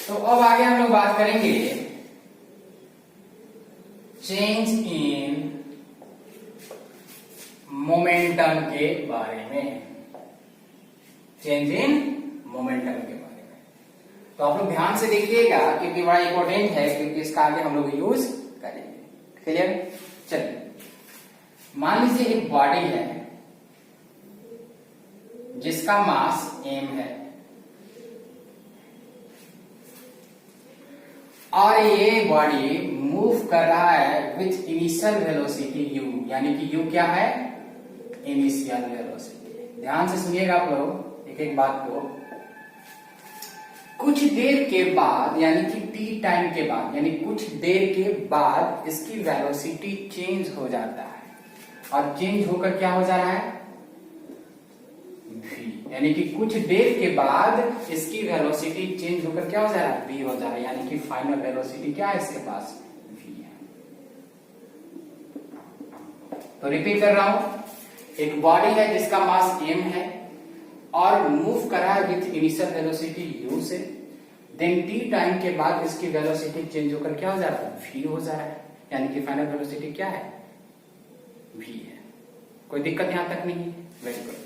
तो अब आगे हम लोग बात करेंगे चेंज इन मोमेंटम के बारे में। चेंज इन मोमेंटम के बारे में तो आप लोग ध्यान से देखिएगा क्योंकि बड़ा इंपॉर्टेंट है, क्योंकि इसका आगे हम लोग यूज करेंगे। क्लियर? चलिए, मान लीजिए एक बॉडी है जिसका मास m है और ये बॉडी मूव कर रहा है विथ इनिशियल वेलोसिटी u, यानी कि u क्या है? Initial velocity. ध्यान से सुनिएगा आप लोग एक एक बात को। कुछ देर के बाद यानी कि t टाइम के बाद, यानी कुछ देर के बाद इसकी वेलोसिटी चेंज हो जाता है और चेंज होकर क्या हो जा रहा है? v, यानी कि कुछ देर के बाद इसकी वेलोसिटी चेंज होकर क्या हो जा रहा है? v हो जा रहा है, यानी कि फाइनल वेलोसिटी क्या है इसके पास? v है। तो रिपीट कर रहा हूं, एक बॉडी है जिसका मास m है और मूव कर रहा है विथ इनिशियल वेलोसिटी u से, देन t टाइम के बाद इसकी वेलोसिटी चेंज होकर क्या हो जा रहा है? v हो जा रहा है, यानी कि फाइनल वेलोसिटी क्या है? v है। कोई दिक्कत यहां तक नहीं है? Very good.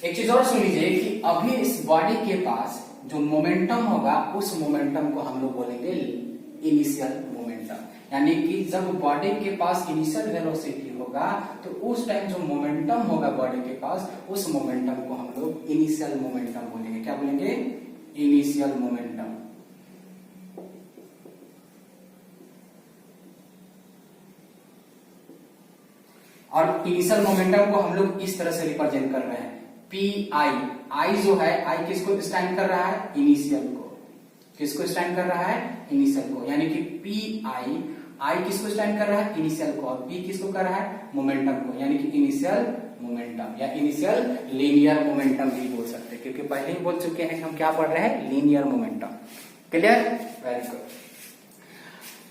एक चीज और सुन लीजिए कि अभी इस बॉडी के पास जो मोमेंटम होगा उस मोमेंटम को हम लोग बोलेंगे इनिशियल मोमेंटम, यानी कि जब बॉडी के पास इनिशियल वेलोसिटी होगा तो उस टाइम जो मोमेंटम होगा बॉडी के पास उस मोमेंटम को हम लोग इनिशियल मोमेंटम बोलेंगे। क्या बोलेंगे? Initial momentum. और इनिशियल मोमेंटम को हम लोग इस तरह से रिप्रेजेंट कर रहे हैं, पी आई जो है, आई किसको स्टैंड कर रहा है? इनिशियल को। किसको स्टैंड कर रहा है? इनिशियल को, यानी कि पी आई किसको स्टैंड कर रहा है? इनिशियल को। और पी किसको कर रहा है? मोमेंटम को, यानी कि इनिशियल मोमेंटम या इनिशियल लीनियर मोमेंटम भी बोल सकते हैं, क्योंकि पहले ही बोल चुके हैं कि हम क्या पढ़ रहे हैं? Linear momentum. Clear? Very good.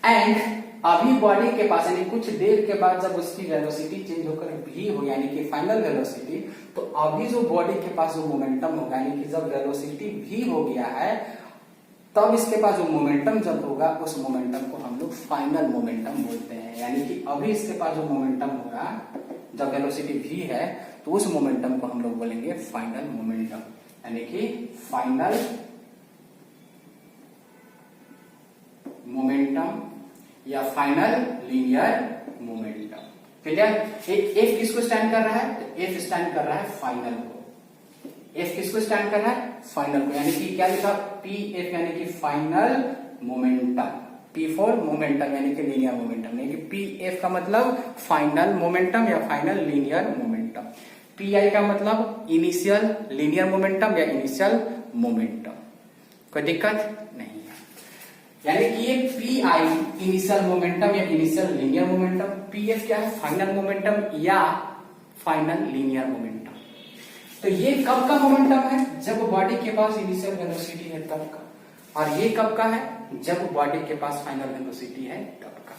And अभी बॉडी के पास यानी कुछ देर के बाद जब उसकी वेलोसिटी चेंज होकर v हो, यानी कि फाइनल वेलोसिटी, तो अभी जो बॉडी के पास जो मोमेंटम होगा, यानी कि जब वेलोसिटी v हो गया है तब इसके पास जो मोमेंटम जब होगा उस मोमेंटम को हम लोग फाइनल मोमेंटम बोलते हैं। यानी कि अभी इसके पास जो मोमेंटम होगा जब वेलोसिटी v है तो उस मोमेंटम को हम लोग बोलेंगे फाइनल मोमेंटम, यानी कि फाइनल मोमेंटम या final linear momentum. Clear? F किसको स्टैंड कर रहा है? तो एफ स्टैंड कर रहा है फाइनल को। एफ किसको स्टैंड कर रहा है? फाइनल को, यानी कि क्या लिखा? पी एफ, यानी कि final momentum. P for momentum यानी कि लीनियर मोमेंटम, यानी कि पी एफ का मतलब फाइनल मोमेंटम या final linear momentum. P I का मतलब इनिशियल लीनियर मोमेंटम या इनिशियल मोमेंटम। कोई दिक्कत नहीं है? यानी कि ये पी आई इनिशियल मोमेंटम या initial linear momentum, P F क्या है? फाइनल मोमेंटम या फाइनल लीनियर मोमेंटम। तो ये कब का मोमेंटम है? जब बॉडी के पास इनिशियल वेलोसिटी है तब का। और ये कब का है? जब बॉडी के पास फाइनल वेलोसिटी है तब का।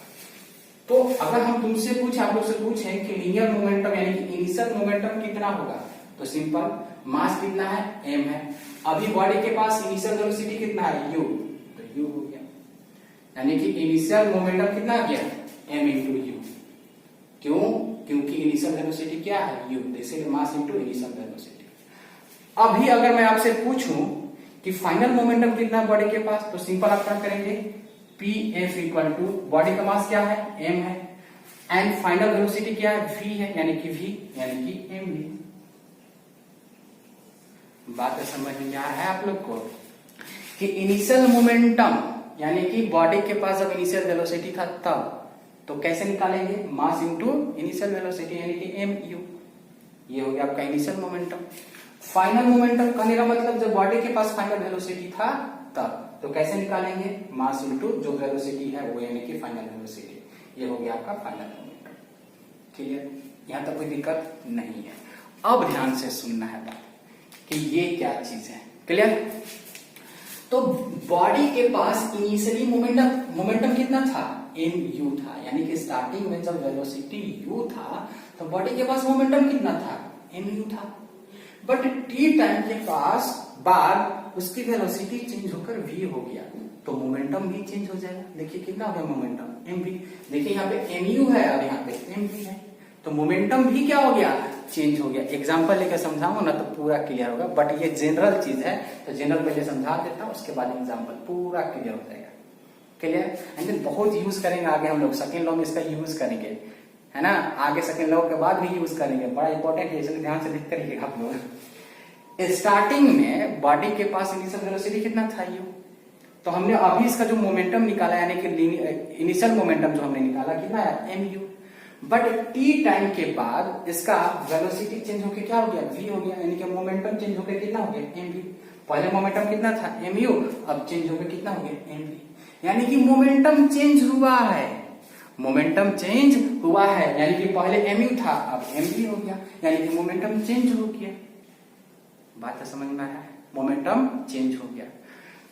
तो अगर हम तुमसे पूछे, आप लोग से पूछें कि लीनियर मोमेंटम यानी कि इनिशियल मोमेंटम कितना होगा, तो सिंपल, मास कितना है? m है। अभी बॉडी के पास इनिशियल वेलोसिटी कितना है? u, तो u हो गया, यानी कि इनिशियल मोमेंटम कितना आ गया? m into you. क्यों? क्योंकि इनिशियल वेलोसिटी क्या है? u, इसीलिए मास इंटू इनिशियल वेलोसिटी। अभी अगर मैं आपसे पूछूं कि फाइनल मोमेंटम कितना है बॉडी के पास, तो सिंपल आप क्या करेंगे? P F equal to body का मास क्या है? m है, एंड फाइनल वेलोसिटी क्या है? v है, यानी कि v यानी कि m v। बात समझ में आ रहा है आप लोग को कि इनिशियल मोमेंटम यानी कि बॉडी के पास जब इनिशियल वेलोसिटी था तब, तो कैसे निकालेंगे? मास इंटू इनिशियल वेलोसिटी यानी कि एम यू। ये हो गया आपका इनिशियल मोमेंटम। फाइनल मोमेंटम कहने का मतलब जब बॉडी के पास फाइनल वेलोसिटी था तब, तो कैसे निकालेंगे? मास इंटू जो वेलोसिटी है वो, यानी कि फाइनल वेलोसिटी। ये हो गया आपका फाइनल मोमेंटम। ठीक है? यहां तक कोई दिक्कत नहीं है। अब ध्यान से सुनना है बात कि ये क्या चीज है। क्लियर? तो बॉडी के पास इनिशियली मोमेंटम कितना था? एम यू था, यानी कि स्टार्टिंग में जब वेलोसिटी यू था तो बॉडी के पास मोमेंटम कितना था? एम यू था। बट टी टाइम के पास बाद उसकी वेलोसिटी चेंज होकर v हो गया तो मोमेंटम भी चेंज हो जाएगा। देखिए कितना हो गया मोमेंटम mv। देखिए यहाँ पे mu है और यहाँ पे mv है, तो मोमेंटम भी क्या हो गया, चेंज हो गया। एग्जांपल लेकर समझाऊंगा ना तो पूरा क्लियर होगा, बट ये जनरल चीज है तो जनरल पहले समझा देता हूँ, उसके बाद एग्जांपल पूरा क्लियर हो जाएगा। क्लियर, एंड देन बहुत यूज करेंगे आगे हम लोग, सेकंड लॉ में इसका यूज करेंगे, है ना, आगे सेकंड लॉ के बाद भी यूज करेंगे, बड़ा इंपॉर्टेंट है, इसलिए ध्यान से लिख कर रखिएगा आप लोग। स्टार्टिंग में बॉडी के पास इनिशियल वेलोसिटी कितना था u, तो हमने अभी इसका जो मोमेंटम निकाला यानी कि इनिशियल मोमेंटम जो हमने निकाला कितना है mu, बट t टाइम के बाद इसका वेलोसिटी चेंज होकर क्या हो गया v हो गया, यानी कि मोमेंटम चेंज होकर कितना हो गया mv। पहले मोमेंटम कितना था mu, अब चेंज होकर कितना हो गया mv, यानी कि मोमेंटम चेंज हुआ है, मोमेंटम चेंज हुआ है, यानी कि पहले mu था अब mv हो गया, यानी कि मोमेंटम चेंज हो गया। बात तो समझ में आया है, मोमेंटम चेंज हो गया।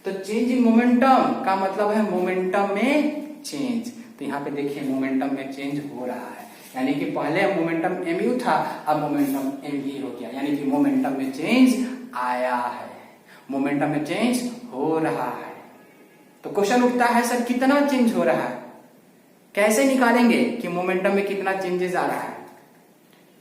तो चेंज इन मोमेंटम का मतलब है मोमेंटम में चेंज, तो यहाँ पे देखिए मोमेंटम में चेंज हो रहा है, यानी कि पहले मोमेंटम mu था अब मोमेंटम mv हो गया, यानी कि मोमेंटम में चेंज आया है, मोमेंटम में चेंज हो रहा है। तो क्वेश्चन उठता है सर कितना चेंज हो रहा है, कैसे निकालेंगे कि मोमेंटम में कितना चेंजेस आ रहा है।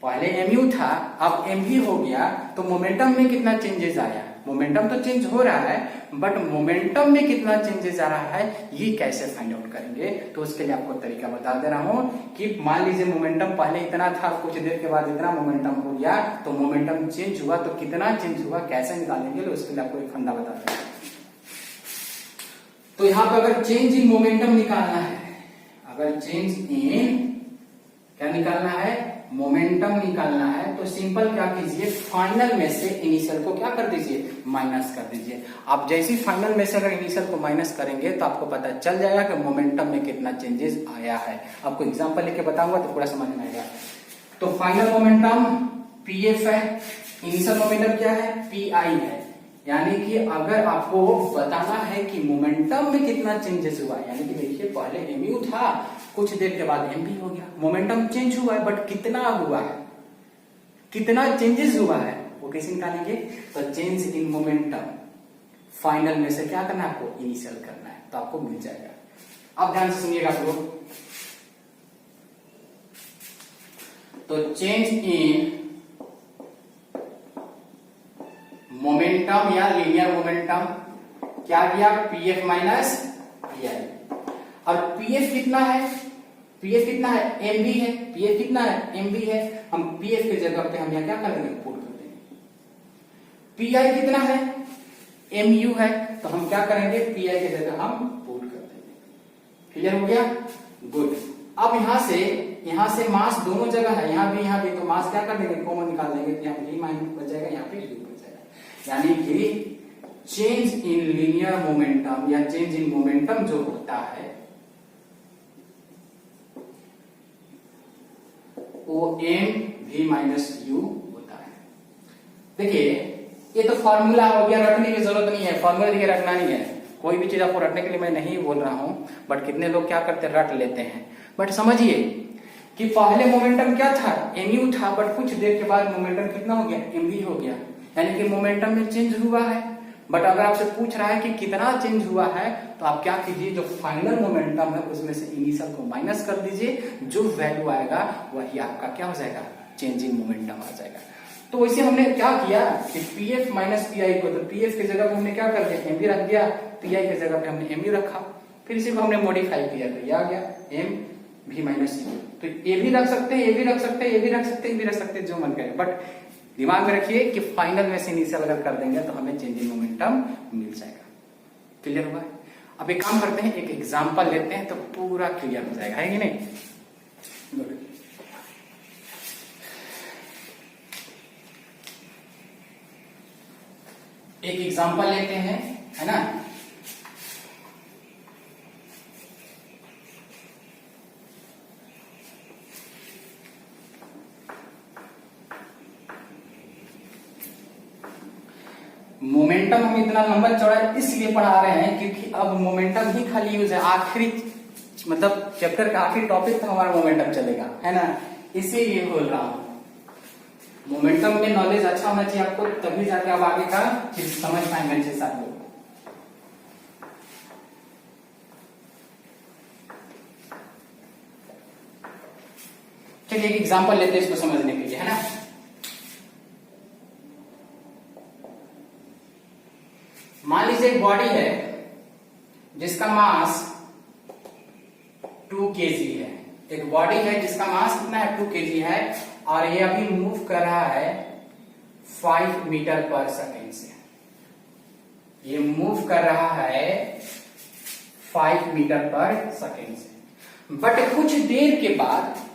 पहले mu था अब mv हो गया तो मोमेंटम में कितना चेंजेस आया, मोमेंटम तो चेंज हो रहा है बट मोमेंटम में कितना चेंजेस आ रहा है ये कैसे फाइंड आउट करेंगे। तो उसके लिए आपको तरीका बता दे रहा हूं कि मान लीजिए मोमेंटम पहले इतना था, कुछ देर के बाद इतना मोमेंटम हो गया, तो मोमेंटम चेंज हुआ तो कितना चेंज हुआ कैसे निकालेंगे, तो उसके लिए आपको एक फंडा बता दे रहा हूं। तो यहाँ पे अगर चेंज इन मोमेंटम निकालना है, अगर चेंज इन क्या निकालना है, मोमेंटम निकालना है, तो सिंपल क्या कीजिए, फाइनल में से इनिशियल को क्या कर दीजिए, माइनस कर दीजिए। आप जैसे ही फाइनल में से अगर इनिशियल को माइनस करेंगे तो आपको पता चल जाएगा कि मोमेंटम में कितना चेंजेस आया है। आपको एग्जांपल लेके बताऊंगा तो पूरा समझ में आएगा। तो फाइनल मोमेंटम pf है, इनिशियल मोमेंटम क्या है, pi है, यानी कि अगर आपको बताना है कि मोमेंटम में कितना चेंजेस हुआ, यानी कि देखिए पहले mu था, कुछ देर के बाद mv हो गया, मोमेंटम चेंज हुआ है बट कितना हुआ है, कितना चेंजेस हुआ है वो कैसे निकालेंगे। तो चेंज इन मोमेंटम फाइनल में से क्या करना है, आपको इनिशियल करना है, तो आपको मिल जाएगा। अब ध्यान से सुनिएगा आप लोग, तो चेंज इन मोमेंटम या लीनियर मोमेंटम क्या किया, pf माइनस pi, और pf कितना है, pf कितना है mv है, pf कितना है mv है, हम pf की जगह पे हम यहाँ क्या कर देंगे, पुट कर देंगे। pi कितना है mu है, तो हम क्या करेंगे, pi की जगह हम पुट कर देंगे। क्लियर हो गया, गुड। अब यहाँ से मास दोनों जगह है, यहाँ भी, तो मास क्या कर देंगे, कॉमन निकाल देंगे, तो यहाँ v माइनस बच जाएगा, यहाँ पे u बच जाएगा, यानी कि चेंज इन लीनियर मोमेंटम या चेंज इन मोमेंटम जो होता है वो mv माइनस u होता है। देखिए ये तो फॉर्मूला हो गया, रटने की जरूरत नहीं है, फॉर्मूला देखिए रटना नहीं है, कोई भी चीज आपको रटने के लिए मैं नहीं बोल रहा हूं, बट कितने लोग क्या करते हैं, रट लेते हैं। बट समझिए कि पहले मोमेंटम क्या था, mu था, बट कुछ देर के बाद मोमेंटम कितना हो गया, mv हो गया, यानी कि मोमेंटम में चेंज हुआ है। बट अगर आपसे पूछ रहा है कि कितना चेंज हुआ है, तो आप क्या कीजिए, जो फाइनल मोमेंटम है उसमें से इनिशियल को माइनस कर दीजिए, जो वैल्यू आएगा वही आपका क्या हो जाएगा, चेंज इन मोमेंटम आ जाएगा। तो वैसे हमने क्या किया कि pf माइनस pi को, तो pf की जगह पे हमने क्या कर दिया, mv रख दिया, pi की जगह पे हमने mu रखा, फिर इसी को हमने मॉडिफाई किया, तो ये आ गया mv माइनस u। तो ये भी रख सकते हैं, ये भी रख सकते हैं, ये भी रख सकते हैं, ये भी रख सकते हैं, जो मन करे, बट दिमाग में रखिए कि फाइनल में से इनिशियल अगर कर देंगे तो हमें चेंज इन मोमेंटम मिल जाएगा। क्लियर हुआ। अब एक काम करते हैं, एक एग्जांपल लेते हैं तो पूरा क्लियर हो जाएगा, है कि नहीं। गुड। एक एग्जांपल लेते हैं, है ना। मोमेंटम हम इतना लंबा चौड़ा इसलिए पढ़ा रहे हैं क्योंकि अब मोमेंटम ही खाली यूज है, आखिरी मतलब चैप्टर का आखिरी टॉपिक तो हमारा मोमेंटम चलेगा, है ना, इसीलिए बोल रहा हूं। मोमेंटम में नॉलेज अच्छा होना चाहिए आपको, तभी जाके आप आगे का चीज समझ पाएंगे अच्छे से आप लोग। चलिए एक एग्जांपल लेते हैं इसको समझने के लिए, है ना। मान लीजिए एक बॉडी है जिसका मास 2 kg है। एक बॉडी है जिसका मास कितना है, 2 kg है, और ये अभी मूव कर रहा है 5 मीटर पर सेकेंड से। ये मूव कर रहा है 5 मीटर पर सेकेंड से, बट कुछ देर के बाद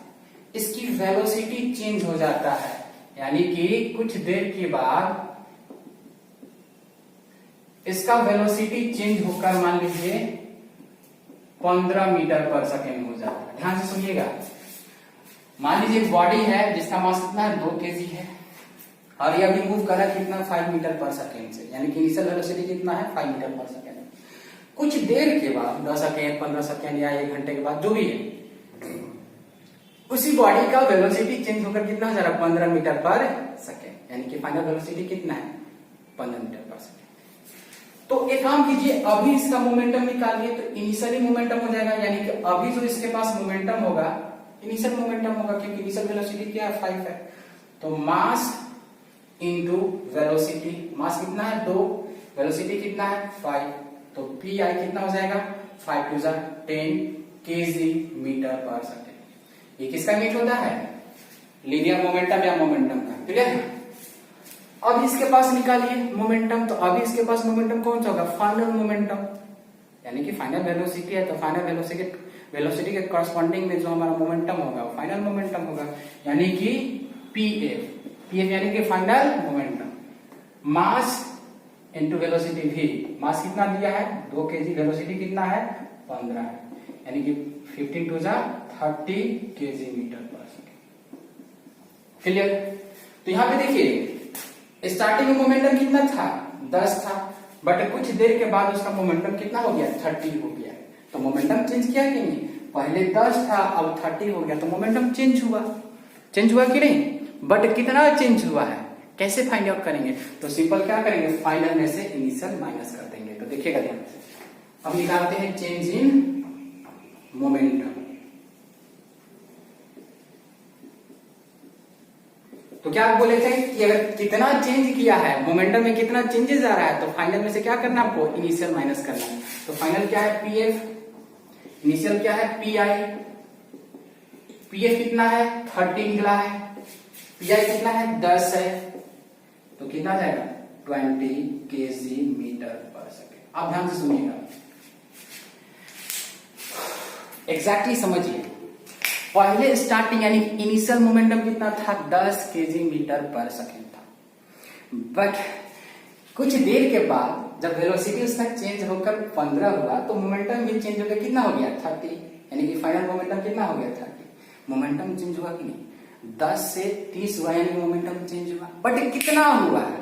इसकी वेलोसिटी चेंज हो जाता है, यानी कि कुछ देर के बाद इसका वेलोसिटी चेंज होकर मान लीजिए 15 मीटर पर सेकेंड हो जाता है। ध्यान से सुनिएगा, मान लीजिए एक बॉडी है जिसका मास कितना है, 2 kg है, और ये अभी मूव कर रहा है कितना, 5 मीटर पर सेकेंड से, यानी कि इनिशियल वेलोसिटी कितना है, 5 मीटर पर सेकेंड। कुछ देर के बाद 10 सेकेंड, 15 सेकेंड या 1 घंटे के बाद जो भी है, उसी बॉडी का वेलोसिटी चेंज होकर कितना हो जा रहा है, 15 मीटर पर सेकेंड, यानी कि फाइनल वेलोसिटी कितना है, 15 मीटर पर सेकेंड। तो एक काम कीजिए, अभी इसका मोमेंटम निकालिए, तो इनिशियली मोमेंटम हो जाएगा, यानी कि अभी जो इसके पास मोमेंटम होगा इनिशियल मोमेंटम होगा, क्योंकि इनिशियल वेलोसिटी क्या है, 5 है। तो मास इंटू वेलोसिटी, मास कितना है 2, वेलोसिटी कितना है 5, तो पी आई कितना हो जाएगा, 5 टू 10 kg मीटर पर सेकेंड। ये किसका मीट होता है, लीनियर मोमेंटम या मोमेंटम का, क्लियर है। अब इसके पास निकालिए मोमेंटम, तो अभी इसके पास मोमेंटम कौन सा होगा, फाइनल मोमेंटम, यानी कि फाइनल वेलोसिटी है, तो फाइनल वेलोसिटी के करस्पॉन्डिंग में जो हमारा मोमेंटम होगा वो फाइनल मोमेंटम होगा, यानी कि पीएफ यानी कि final momentum. Mass into velocity भी, मास कितना दिया है 2 kg, वेलोसिटी कितना है 15 है, यानी कि 15 टू 30 kg मीटर पर सेकेंड, क्लियर। तो यहां पे देखिए स्टार्टिंग में मोमेंटम कितना था, 10 था, बट कुछ देर के बाद उसका मोमेंटम कितना हो गया, 30 हो गया। तो मोमेंटम चेंज किया कि नहीं, पहले 10 था अब 30 हो गया, तो मोमेंटम चेंज हुआ कि नहीं, बट कितना चेंज हुआ है, कैसे फाइंड आउट करेंगे, तो सिंपल क्या करेंगे, फाइनल में से इनिशियल माइनस कर देंगे। तो देखिएगा ध्यान से, अब निकालते हैं चेंज इन मोमेंटम। तो क्या आप बोले थे कि अगर कितना चेंज किया है, मोमेंटम में कितना चेंजेस आ रहा है, तो फाइनल में से क्या करना आपको, इनिशियल माइनस करना है। तो फाइनल क्या है पीएफ, इनिशियल क्या है पीआई, पीएफ कितना है 30 निकला है, पीआई कितना है 10 है, तो कितना जाएगा 20 kg मीटर पर सेकेंड। आप ध्यान से सुनिएगा, एग्जैक्टली समझिए, पहले स्टार्टिंग यानी इनिशियल मोमेंटम कितना था 10 kg मीटर पर सेकेंड था, बट कुछ देर के बाद जब वेलोसिटी उसका चेंज होकर 15 हुआ तो मोमेंटम भी चेंज होकर कितना हो गया 30, यानी कि फाइनल मोमेंटम कितना हो गया 30। मोमेंटम चेंज हुआ कि नहीं, 10 से 30 हुआ यानी मोमेंटम चेंज हुआ, बट कितना हुआ है,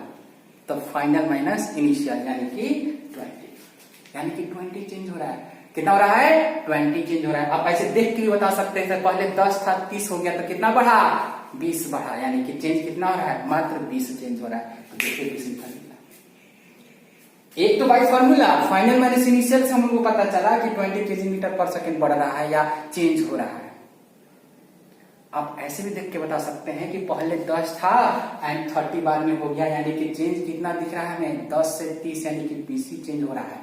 तो फाइनल माइनस इनिशियल यानी कि 20, यानी कि 20 चेंज हो रहा है। कितना हो रहा है 20 चेंज हो रहा है। आप ऐसे देख के बता सकते हैं, पहले 10 था 30 हो गया, तो कितना बढ़ा 20 बढ़ा, यानी कि चेंज कितना हो रहा है, मात्र 20 चेंज हो रहा है। तो देखिए 20 निकल गया। एक तो by formula final minus initial से हमको पता चला कि 20 kg मीटर पर सेकेंड बढ़ रहा है या चेंज हो रहा है। आप ऐसे भी देख के बता सकते हैं कि पहले 10 था एंड 30 बाद में हो गया, यानी कि चेंज कितना दिख रहा है हमें 10 से 30, यानी कि 20 ही चेंज हो रहा है,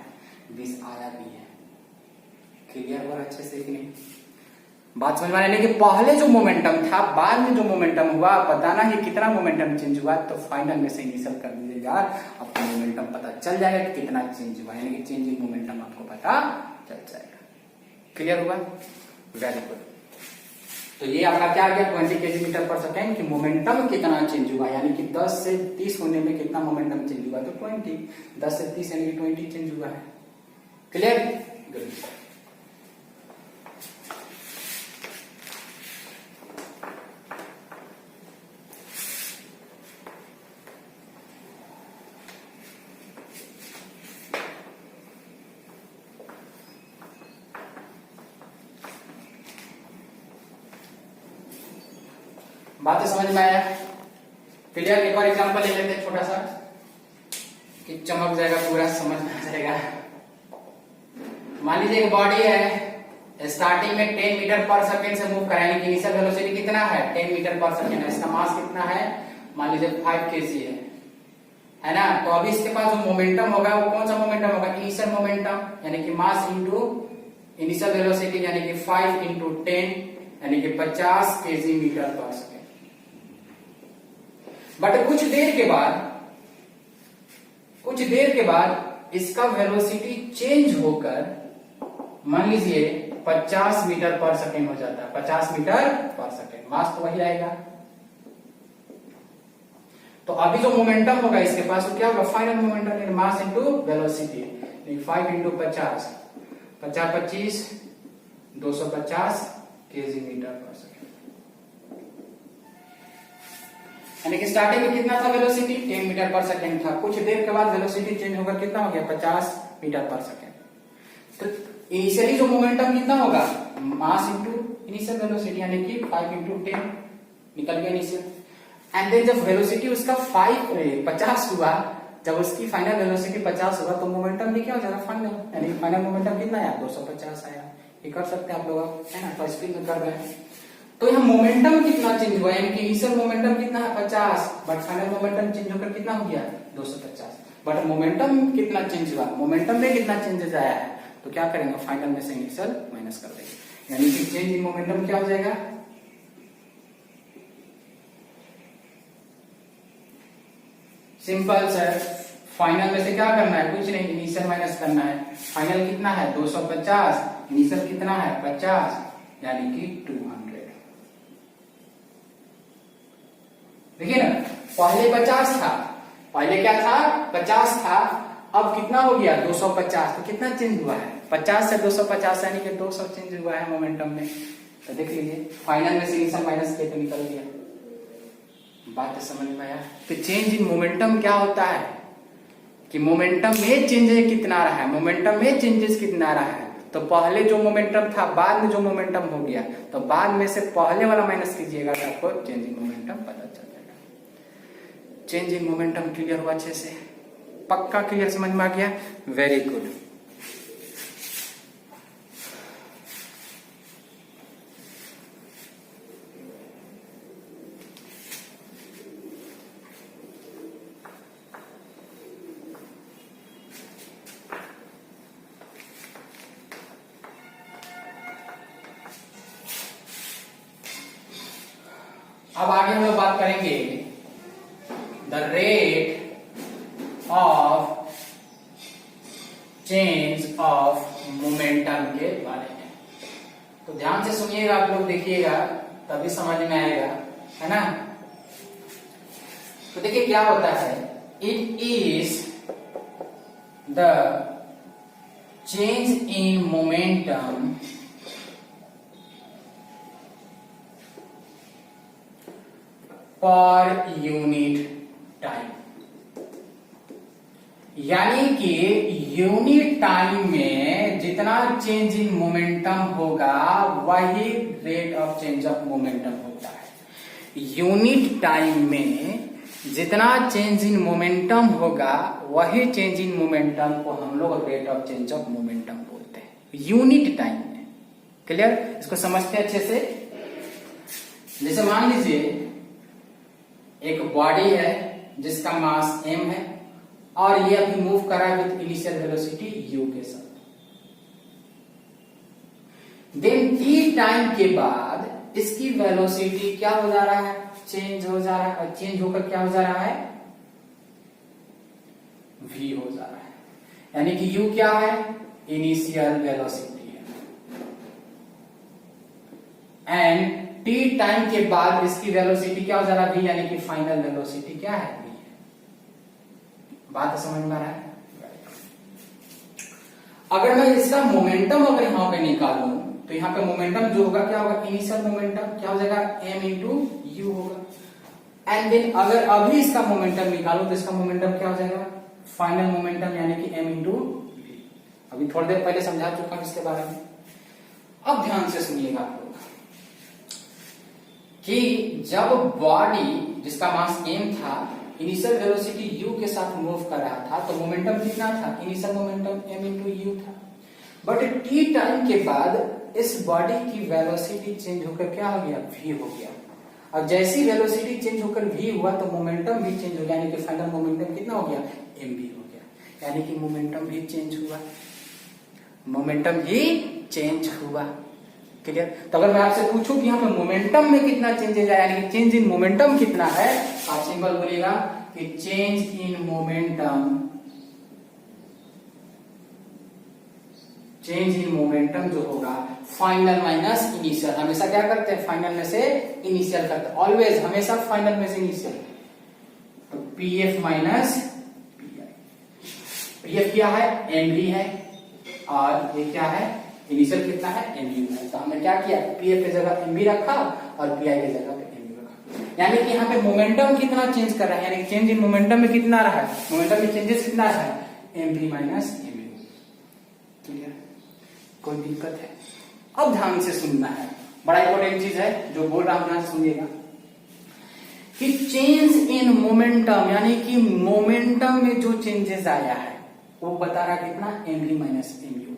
20 आया भी है। क्लियर हो रहा अच्छे से कि नहीं, बात समझ में आने कि पहले जो मोमेंटम था बाद में जो मोमेंटम हुआ बताना ही कितना मोमेंटम चेंज हुआ, तो फाइनल में से इनिशियल कर दीजिएगा, आपको मोमेंटम पता चल जाएगा कि कितना चेंज हुआ, यानी कि चेंज इन मोमेंटम आपको पता चल जाएगा। क्लियर हुआ, वेरी गुड। तो ये आपका क्या आ गया 20 kg मीटर पर सेकेंड कि मोमेंटम कितना चेंज हुआ, यानी कि 10 से 30 होने में कितना मोमेंटम चेंज हुआ, तो 20, 10 से 30 यानी कि 20 चेंज हुआ है। Clear, good. बातें समझ में आया, क्लियर? एक और एग्जांपल ले लेते हैं छोटा सा कि चमक जाएगा, पूरा समझ में आ जाएगा। मान लीजिए एक बॉडी है, स्टार्टिंग में 10 मीटर पर सेकंड से मूव कराएंगे, इनिशियल वेलोसिटी कितना है 10 मीटर पर सेकंड है, इसका मास कितना है मान लीजिए 5 kg है ना। तो अभी इसके पास जो मोमेंटम होगा वो कौन सा मोमेंटम होगा, इनिशियल मोमेंटम, यानी कि मास इंटू इनिशियल वेलोसिटी, यानी कि 5 इंटू 10 यानी कि 50 kg मीटर पर सेकंड। बट कुछ देर के बाद इसका वेलोसिटी चेंज होकर मान लीजिए 50 मीटर पर सेकंड हो जाता है, 50 मीटर पर सेकंड, मास तो वही आएगा। तो अभी जो मोमेंटम होगा इसके पास वो क्या होगा, final momentum, mass into velocity, 5 into 50, 50 25 250 kg metre पर सेकंड। यानी कि स्टार्टिंग में कितना था वेलोसिटी 10 मीटर पर सेकंड था, कुछ देर के बाद वेलोसिटी चेंज होकर कितना हो गया 50 मीटर पर सेकंड। तो इनिशियली जो मोमेंटम कितना होगा, मास इंटू इनिशियल वेलोसिटी, यानी कि 5 इंटू 10 निकल गया इनिशियल। एंड देन जब वेलोसिटी उसका 50 हुआ, जब उसकी फाइनल वेलोसिटी 50 हुआ तो मोमेंटम भी क्या हो जाएगा फाइनल, यानी फाइनल मोमेंटम कितना आया 250 आया। ये कर सकते हैं आप लोग, है ना, तो स्क्रीन में कर रहे हैं। तो यहाँ मोमेंटम कितना चेंज हुआ, यानी कि इनिशियल मोमेंटम कितना है 50, बट फाइनल मोमेंटम चेंज होकर कितना हो गया 250। बट मोमेंटम कितना चेंज हुआ, मोमेंटम में कितना चेंजेस आया है, तो क्या करेंगे फाइनल में से इनिशियल माइनस कर देंगे, यानी कि चेंज इन मोमेंटम क्या हो जाएगा, सिंपल सर। फाइनल में से क्या करना है, कुछ नहीं, इनिशियल माइनस करना है। फाइनल कितना है 250, इनिशियल कितना है 50, यानी कि 200। देखिए ना, पहले 50 था, पहले क्या था 50 था, अब कितना हो गया 250। तो कितना चेंज हुआ है 50 से 250, यानी कि 200 चेंज हुआ है मोमेंटम में। तो देख लीजिए फाइनल में से इनिशियल माइनस किया तो निकल गया। बात तो समझ में आया। तो चेंज इन मोमेंटम क्या होता है कि मोमेंटम में चेंजेस कितना रहा है, मोमेंटम में चेंजेस कितना रहा है। तो पहले जो मोमेंटम था, बाद में जो मोमेंटम हो गया, तो बाद में से पहले वाला माइनस कीजिएगा तो आपको चेंज इन मोमेंटम पता चल जाएगा। चेंज इन मोमेंटम क्लियर हुआ अच्छे से, पक्का क्लियर समझ में आ गया, वेरी गुड। अब आगे हम लोग बात करेंगे the rate of change of momentum के बारे में। तो ध्यान से सुनिएगा आप लोग, देखिएगा तभी समझ में आएगा, है ना। तो देखिए क्या होता है, it is the change in momentum per unit time, यानी कि यूनिट टाइम में जितना चेंज इन मोमेंटम होगा वही rate of change of momentum होता है। यूनिट टाइम में जितना चेंज इन मोमेंटम होगा वही चेंज इन मोमेंटम को हम लोग rate of change of momentum बोलते हैं, यूनिट टाइम में। क्लियर, इसको समझते हैं अच्छे से। जैसे मान लीजिए एक बॉडी है जिसका मास m है और ये अभी मूव कर रहा है विद इनिशियल वेलोसिटी u के साथ। देन t टाइम के बाद इसकी वेलोसिटी क्या हो जा रहा है, चेंज हो जा रहा है, और चेंज होकर क्या हो जा रहा है v हो जा रहा है, यानी कि u क्या है इनिशियल वेलोसिटी है, एंड t टाइम के बाद इसकी वेलोसिटी क्या हो जा रहा है v, यानी कि फाइनल वेलोसिटी क्या है v है। बात समझ में आ रहा है। अगर मैं इसका मोमेंटम अगर यहां पे निकालूं तो यहां पे मोमेंटम जो होगा क्या होगा, इनिशियल मोमेंटम क्या हो जाएगा m इंटू यू होगा। एंड देन अगर अभी इसका मोमेंटम निकालूं तो इसका मोमेंटम क्या हो जाएगा फाइनल मोमेंटम, यानी कि m इंटू v। अभी थोड़ी देर पहले समझा चुका हूं इसके बारे में। अब ध्यान से सुनिएगा आप लोग कि जब बॉडी जिसका मास m था, इनिशियल वेलोसिटी u के साथ मूव कर रहा था, तो मोमेंटम कितना था? Initial momentum m into u था। बट t टाइम के बाद इस बॉडी की वेलोसिटी चेंज होकर क्या हो गया? v हो गया। और जैसी वेलोसिटी चेंज होकर v हुआ तो मोमेंटम भी चेंज हो गया, यानी कि फाइनल मोमेंटम कितना हो गया? mv हो गया, यानी कि मोमेंटम भी चेंज हुआ, मोमेंटम ही चेंज हुआ। क्लियर? तो अगर मैं आपसे पूछूं कि यहाँ पे मोमेंटम में कितना चेंजेज आया, यानी कि चेंज इन मोमेंटम कितना है, आप सिंपल बोलिएगा कि change in momentum, change in momentum जो होगा फाइनल माइनस इनिशियल। हमेशा क्या करते हैं? फाइनल में से इनिशियल करते हैं, ऑलवेज, हमेशा फाइनल में से इनिशियल। तो पीएफ माइनस पीआई, पीएफ क्या है? एमवी है, और ये क्या है? इनिशियल कितना है? एमवी है। तो हमने क्या किया? पीएफ की जगह एमवी रखा और पीआई की जगह पे एमवी रखा, यानी कि यहाँ पे मोमेंटम कितना चेंज कर रहा है, यानी चेंज इन मोमेंटम में कितना रहा है? मोमेंटम में चेंजेस कितना रहा है? M V minus M V. क्लियर? कोई दिक्कत है? अब ध्यान से सुनना है, बड़ा इंपॉर्टेंट चीज है जो बोल रहा हूं, ध्यान से सुनिएगा कि चेंज इन मोमेंटम, यानी कि मोमेंटम में जो चेंजेस आया है वो बता रहा कितना? M V minus M U.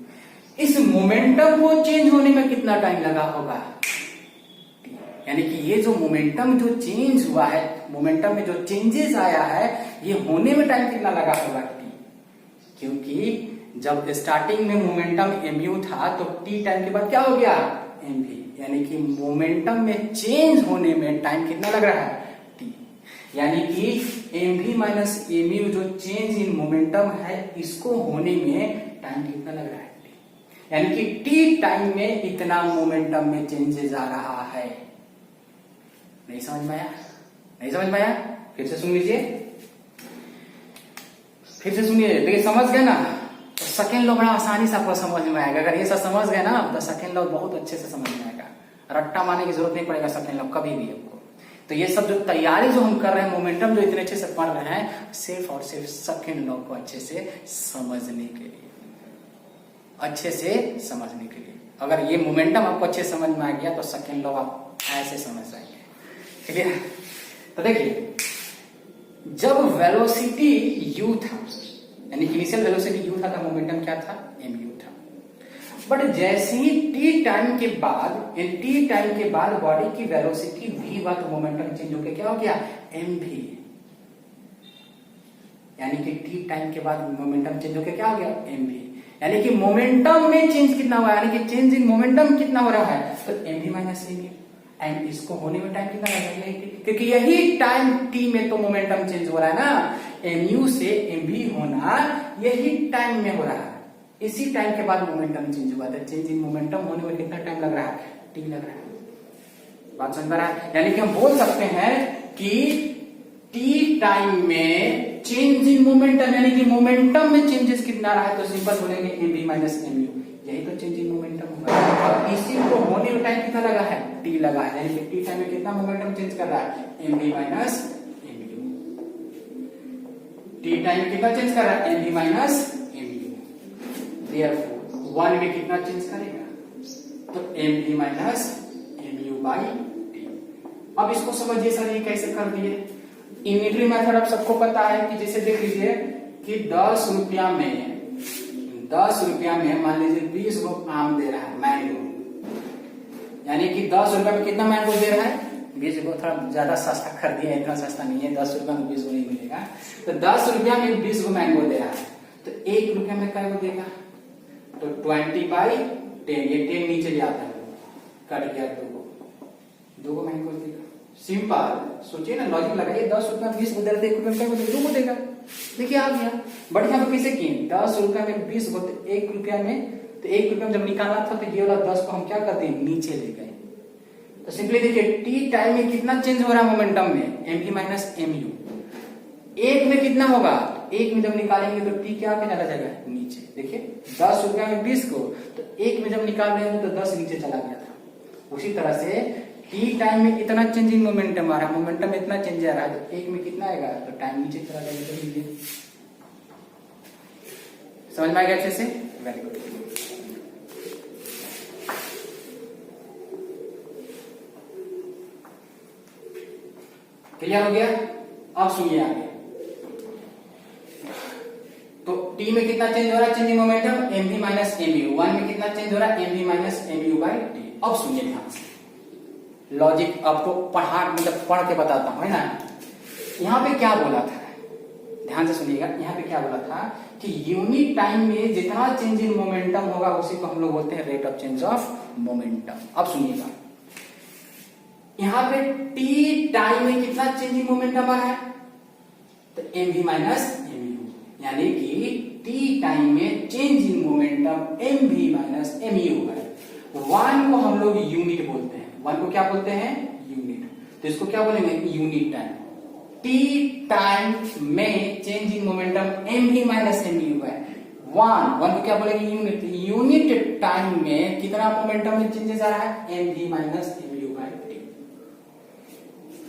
इस मोमेंटम को चेंज होने में कितना टाइम लगा होगा? यानी कि ये जो मोमेंटम जो चेंज हुआ है, मोमेंटम में जो चेंजेस आया है, ये होने में टाइम कितना लगा होगा? टी। क्योंकि जब स्टार्टिंग में मोमेंटम mu था तो t टाइम के बाद क्या हो गया? mv, यानी कि मोमेंटम में चेंज होने में टाइम कितना लग रहा है? t, यानी कि mv माइनस mu जो चेंज इन मोमेंटम है, इसको होने में टाइम कितना लग रहा है? t, यानी कि t टाइम में इतना मोमेंटम में चेंजेस आ रहा है। नहीं समझ में आया? नहीं समझ में आया? फिर से सुन लीजिए, फिर से सुनिए। देखिए समझ गए ना? तो सेकेंड लॉ बड़ा आसानी से आपको समझ में आएगा। अगर ये सब समझ गए ना तो सेकेंड लॉ बहुत अच्छे से समझ में आएगा, रट्टा मारने की जरूरत नहीं पड़ेगा सेकेंड लॉ कभी भी आपको। तो ये सब जो तैयारी जो हम कर रहे हैं, मोमेंटम जो इतने अच्छे से पढ़ रहे हैं, सिर्फ और सिर्फ सेकेंड लॉ को अच्छे से समझने के लिए, अच्छे से समझने के लिए। अगर ये मोमेंटम आपको अच्छे समझ में आ गया तो सेकेंड लॉ आप ऐसे समझ जाएंगे। क्लियर? तो देखिए, जब वेलोसिटी u था, यानी इनिशियल वेलोसिटी u था, तो मोमेंटम क्या था? mu था। बट जैसे ही t टाइम के बाद, t टाइम के बाद बॉडी की वेलोसिटी v हुआ तो मोमेंटम चेंज होकर क्या हो गया? mv, यानी कि t टाइम के बाद मोमेंटम चेंज होकर क्या हो गया? mv, यानी कि मोमेंटम में चेंज कितना हुआ, यानी कि चेंज इन मोमेंटम कितना हो रहा है? तो mv माइनस mu, एंड इसको होने में टाइम कितना लगेगा? क्योंकि यही टाइम t में तो मोमेंटम चेंज हो रहा है ना, mu से mv होना यही टाइम में हो रहा है। इसी टाइम के बाद मोमेंटम चेंज हुआ था। चेंज इन मोमेंटम होने में कितना टाइम लग रहा है? t लग रहा है। बात समझ में आ रहा है? यानी कि हम बोल सकते हैं कि t टाइम में चेंज इन मोमेंटम, यानी कि मोमेंटम में चेंजेस कितना रहा है, तो सिंपल बोलेंगे mv माइनस mu, यही तो चेंज इन मोमेंटम होगा। और इसी को होने में टाइम कितना लगा है? t लगा है, यानी कि t टाइम में कितना मोमेंटम चेंज कर रहा है? mv minus mu। t time में कितना चेंज कर रहा है? mv minus mu। देयरफॉर 1 में कितना चेंज करेगा? तो mv minus mu by t। अब इसको समझिए सर, ये कैसे कर दिए? यूनिटरी मेथड आप सबको पता है कि जैसे देख लीजिए कि 10 रुपया में मान लीजिए 20 गो आम दे रहा है, मैंगो, यानी कि 10 रुपया में कितना मैंगो दे रहा है? 20 गो। थोड़ा ज्यादा सस्ता कर दिया, इतना सस्ता नहीं है, 10 रुपया में 20 गो नहीं मिलेगा। तो 10 रुपया में 20 गो मैंगो दे रहा है, तो 1 रुपया में क्या देगा? तो 20/10, ये 10 नीचे जाता है, कट गया 2 गो मैंगो देगा। सिंपल सोचिए ना, लॉजिक लगाइए। 10 रुपया 20 गो दे रहे, 1 रुपया में 2 गो देगा। देखिए आ गया। बट यहाँ पे कैसे किए? 10 रुपया में 20 गो, तो 1 रुपया में, तो 1 रुपया में जब निकालना था तो ये वाला 10 को हम क्या करते हैं? नीचे ले गए। तो सिंपली देखिए t टाइम में कितना चेंज हो रहा है मोमेंटम में? mv minus mu। 1 में कितना होगा? 1 में जब निकालेंगे तो t क्या पे चला जाएगा? नीचे। देखिए 10 रुपया में 20 को, तो 1 में जब निकाल रहे हैं तो 10 नीचे चला गया था। उसी तरह से t टाइम में इतना चेंज इन मोमेंटम आ रहा है, मोमेंटम में इतना चेंज आ रहा है, तो 1 में कितना आएगा? तो टाइम नीचे चला जाएगा। तो लीजिए, समझ में आ गया अच्छे से? Very good. क्लियर हो गया? अब सुनिए आगे। तो टी में कितना चेंज हो रहा है change in momentum? M V minus M U. 1 में कितना चेंज हो रहा है? M V minus M U by T. अब सुनिए ध्यान से, लॉजिक आपको मतलब पढ़ के बताता हूं, है ना। यहां पे क्या बोला था, ध्यान से सुनिएगा। यहां पे क्या बोला था कि यूनिट टाइम में जितना चेंज इन मोमेंटम होगा उसी को हम लोग बोलते हैं rate of change of momentum. अब सुनिएगा, यहां पे टी टाइम में कितना चेंज इन मोमेंटम आ रहा है? तो M V minus M U, यानी कि टी टाइम में change in momentum M V minus M U है। 1 को हम लोग यूनिट बोलते हैं। 1 को क्या बोलते हैं? यूनिट। तो इसको क्या बोलेंगे? Unit time. टी टाइम में change in momentum M V minus M U है। 1 को क्या बोलेंगे? यूनिट। यूनिट टाइम में कितना मोमेंटम में चेंजेस आ रहा है? M V minus M U by T.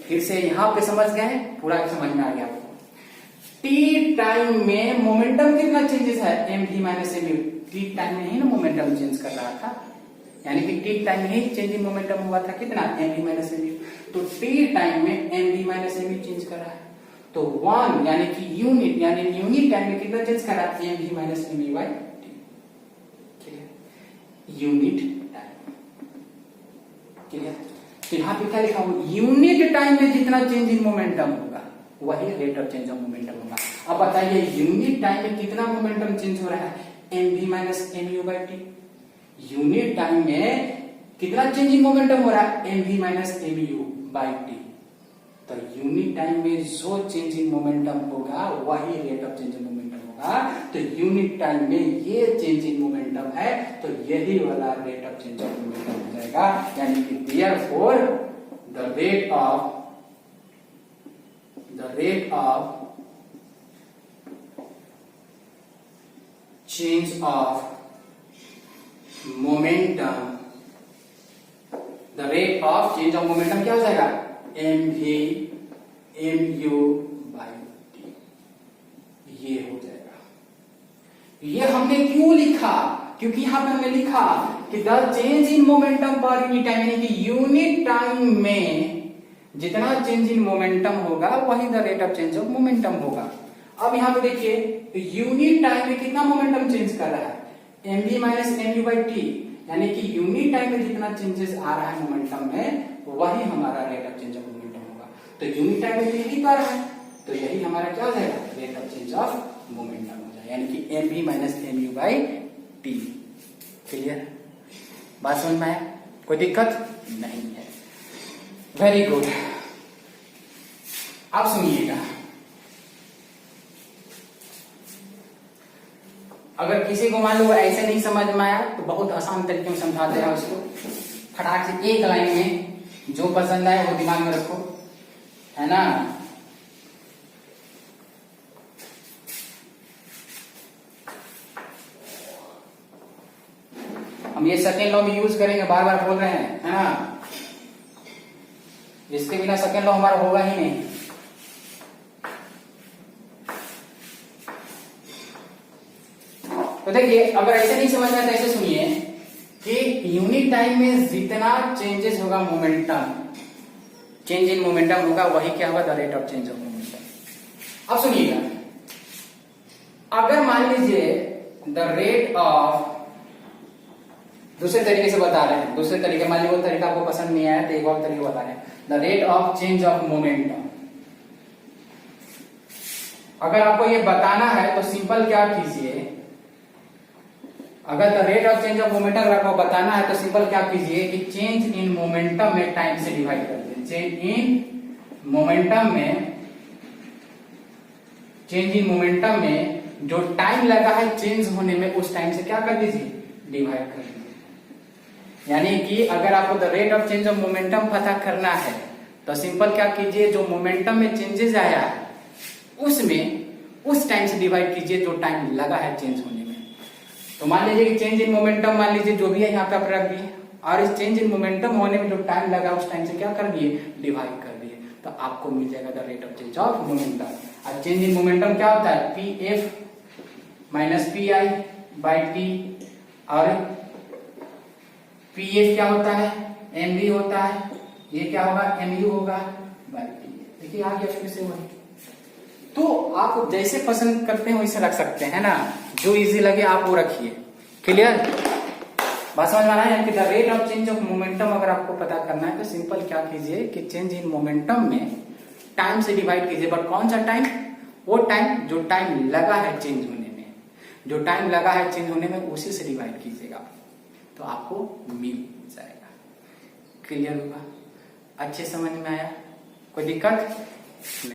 फिर से यहां पे समझ गए? पूरा समझ में आ गया आपको? टी टाइम में मोमेंटम कितना चेंजेस है? M V minus M U. T time में ही ना मोमेंटम चेंज कर रहा था, यानी कि टी टाइम में ही चेंज इन मोमेंटम हुआ था कितना? M V minus M U. तो टी टाइम में M V minus M U change कर रहा है। तो 1 यानी कि यूनिट, यानी यूनिट टाइम में कितना चेंज कर रहा है? M V minus M U by T. Unit time. Clear? तो यहां पे क्या लिखा हुआ? यूनिट टाइम में जितना चेंज इन मोमेंटम होगा वही rate of change of momentum होगा। अब बताइए यूनिट टाइम में कितना मोमेंटम चेंज हो रहा है? M V minus M U by T. Unit time में कितना चेंज इन मोमेंटम हो रहा है? M V minus M U by T. तो यूनिट टाइम में जो चेंज इन मोमेंटम होगा वही rate of change in momentum होगा। तो यूनिट टाइम में ये चेंज इन मोमेंटम है तो यही वाला rate of change of momentum हो जाएगा। यानी कि therefore the rate of change of momentum, the rate of change of momentum क्या हो जाएगा? M V M U by T. ये हो जाएगा। ये हमने क्यों लिखा? क्योंकि यहां पर हमने लिखा कि the change in momentum per unit time, यानी कि यूनिट टाइम में जितना चेंज इन मोमेंटम होगा वही the rate of change of momentum होगा। अब यहां पे देखिए, यूनिट टाइम में कितना मोमेंटम चेंज कर रहा है? M V minus M U by T, यानी कि यूनिट टाइम में जितना चेंजेस आ रहा है मोमेंटम में वही हमारा rate of change of momentum होगा। तो यूनिट टाइम में यही तो आ रहा है, तो यही हमारा क्या हो जाएगा? Rate of change of momentum हो जाएगा, यानी कि M V minus M U by T. Clear? बात समझ में आया? कोई दिक्कत नहीं है। Very good. अब सुनिएगा, अगर किसी को मान लो ऐसे नहीं समझ में आया तो बहुत आसान तरीके में समझाते हैं उसको। फटाक से एक लाइन में जो पसंद आए वो दिमाग में रखो, है ना। हम ये सेकेंड लॉ में यूज करेंगे, बार बार बोल रहे हैं, है ना। इसके बिना सेकेंड लॉ हमारा होगा ही नहीं। तो देखिए, अगर ऐसे नहीं समझ में आया तो ऐसे सुनिए कि यूनिट टाइम में जितना चेंजेस होगा मोमेंटम, चेंज इन मोमेंटम होगा वही क्या होगा? The rate of change of momentum. अब सुनिएगा, अगर मान लीजिए द रेट ऑफ, दूसरे तरीके से बता रहे हैं, दूसरे तरीके, मान लीजिए वो तरीका आपको पसंद नहीं आया तो एक और तरीका बता रहे हैं, the rate of change of momentum. अगर आपको ये बताना है तो सिंपल क्या कीजिए, अगर the rate of change of momentum अगर आपको बताना है तो सिंपल क्या कीजिए कि चेंज इन मोमेंटम में टाइम से डिवाइड कर दीजिए। चेंज इन मोमेंटम में जो टाइम लगा है चेंज होने में उस टाइम से क्या कर दीजिए? डिवाइड कर दीजिए। यानी कि अगर आपको the rate of change of momentum पता करना है तो सिंपल क्या कीजिए, जो मोमेंटम में चेंजेस आया है उसमें उस टाइम से डिवाइड कीजिए जो टाइम लगा है चेंज होने में। तो मान लीजिए कि चेंज इन मोमेंटम, मान लीजिए जो भी है यहाँ पे आप रख दिए, और इस चेंज इन मोमेंटम होने में जो टाइम लगा उस टाइम से क्या कर दिए? डिवाइड कर दिए। तो आपको मिल जाएगा the rate of change of momentum. और चेंज इन मोमेंटम क्या होता है? P F minus P I by T, और पी एफ क्या होता है? एम वी होता है, ये क्या होगा? एम यू होगा बाई टी। देखिए आ गया फिर से वही। तो आप जैसे पसंद करते हैं वैसे रख सकते हैं ना, जो इजी लगे आप वो रखिए। क्लियर, बात समझ में आ रहा है? The rate of change of momentum अगर आपको पता करना है तो सिंपल क्या कीजिए कि चेंज इन मोमेंटम में टाइम से डिवाइड कीजिए। बट कौन सा टाइम? वो टाइम जो टाइम लगा है चेंज होने में, जो टाइम लगा है चेंज होने में उसी से डिवाइड कीजिएगा तो आपको मिल जाएगा। क्लियर होगा? अच्छे समझ में आया? कोई दिक्कत?